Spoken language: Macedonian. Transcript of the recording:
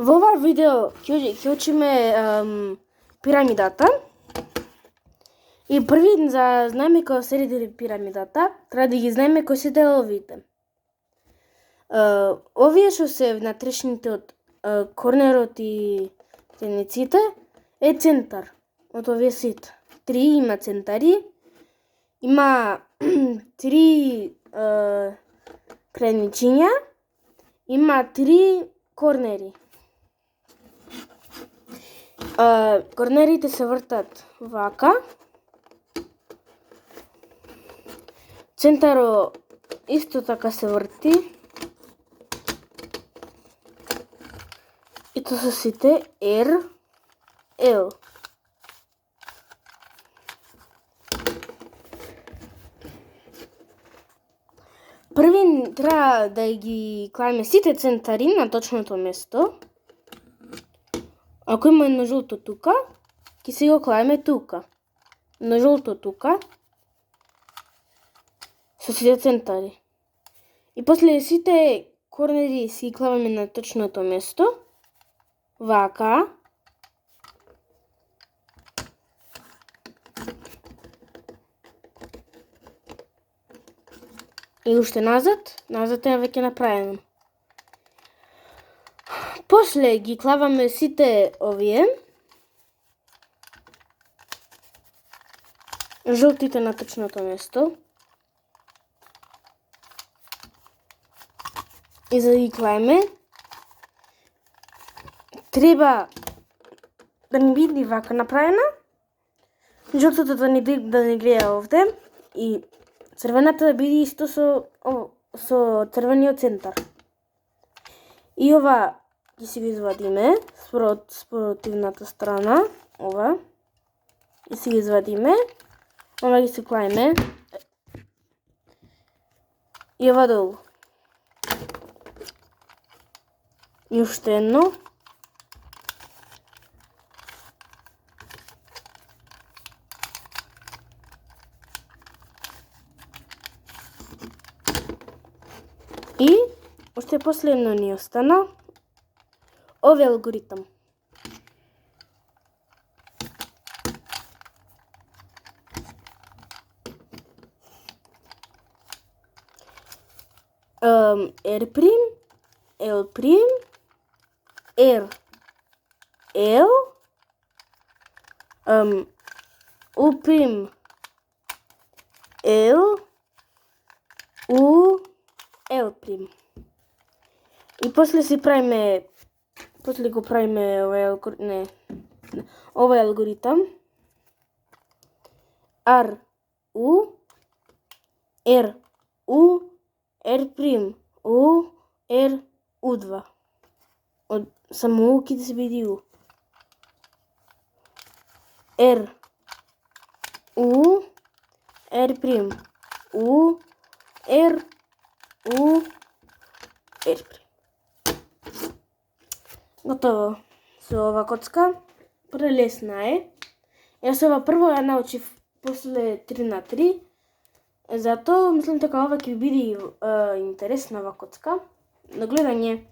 Во ова видео ќе учиме пирамидата. И први за знаеме кој се реди пирамидата, треба да ги знаеме кои се деловите. Овие што се внатрешните од корнерот и тениците е центар од овие сите. Три има центари, има три креничиња, има три корнери. Корнерите се вртат вака. Центаро исто така се врти. И тоа се сите R, L. Први треба да ги клајме сите центари на точното место. Ако има едно жолто тука, ќе се го клајме тука. Едно жолто тука. Со сите центари. И после сите корнери си ги клаваме на точното место. Вака. И уште назад е веќе направено. После ги клаваме сите овие. Жолтите на точното место. И за да ги клајме, треба да ни биде вака направена. Жолтото да не гледа овде и црвената да биде исто со црвениот центар. И ова ќе си го извадиме спротивната страна, ова. И си го извадиме. Ова ги се клајме. И ова долу. И уште едно. И уште последно ни остана овој алгоритам. R прим, L прим, R, L, U прим, L, U, L прим. И после го правиме овој алгоритам. R, U, R, U, R прим, U, R, U2. Само U ќе да се биде U. R, U, R прим, U, R, U, R прим. Готово со ова коцка. Прелесна е. Јас ова прво ја научив после 3×3. Затоа мислам дека ова ќе биде интересна ова коцка. На гледање.